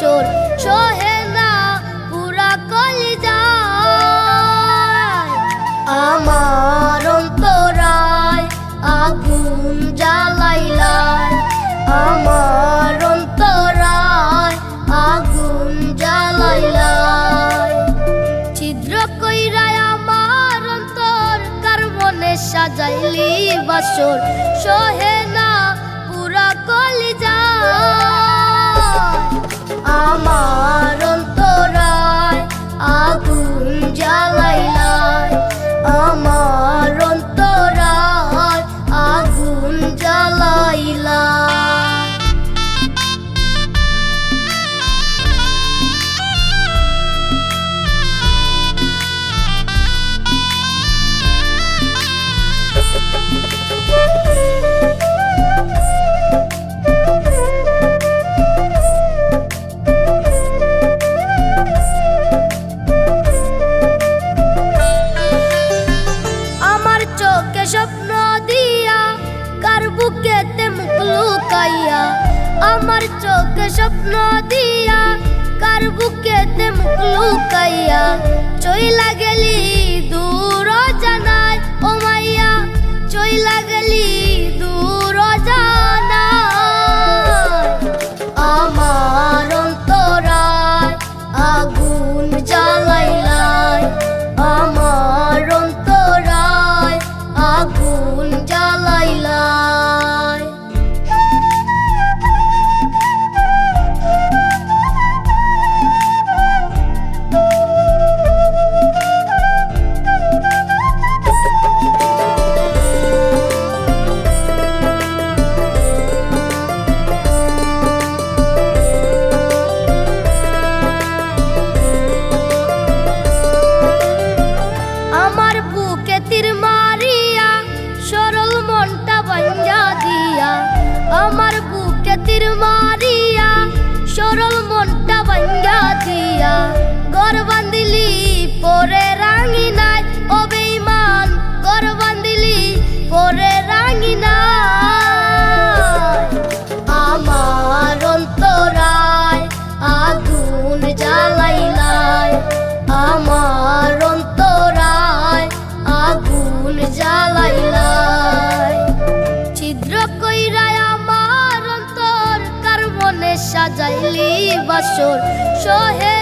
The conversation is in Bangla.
বাসর সহে না পুরা কলিজায়। আমার অন্তরায় আগুন জ্বালাইলায়, আমার অন্তরায় আগুন জ্বালাইলায়। ছিদ্র কইরায় আমার অন্তর কার মনে সাজাইলি বাসর সহে না পুরা কলিজায়। আমার অন্তরায় আগুন জ্বালাইলায়, আমার অন্তরায় আগুন জ্বালাইলায়। স্বপ্ন দিয়া কার বুকেতে মুখ লুকাইয়া, আমার চোখে স্বপ্ন দিয়া কার বুকেতে মুখ লুকাইয়া। চইলা গেলি দূর জানায় ও মাইয়া, চইলা গেলি দূর জানায়। আমার অন্তরায় আগুন জ্বালাইলায়, আমার অন্তরায় আগুন জ্বালাইলায়। আমার বুকে তীর মারিয়া সরল মনটা ভাঙ্গা দিয়া, আমার বুকে তীর মারিয়া সরল মনটা ভাঙ্গা দিয়া। ঘর বান্ধিলি পরে রাঙি নাই ও বেঈমান, ঘর বান্ধিলি পরে রাঙি নাই। আমার অন্তরায় আগুন জ্বালাইলায়, আমার অন্তরায় আগুন জ্বালাইলায়। ছিদ্র কইরায় আমার অন্তর কার মনে সাজাইলি বাসর সহে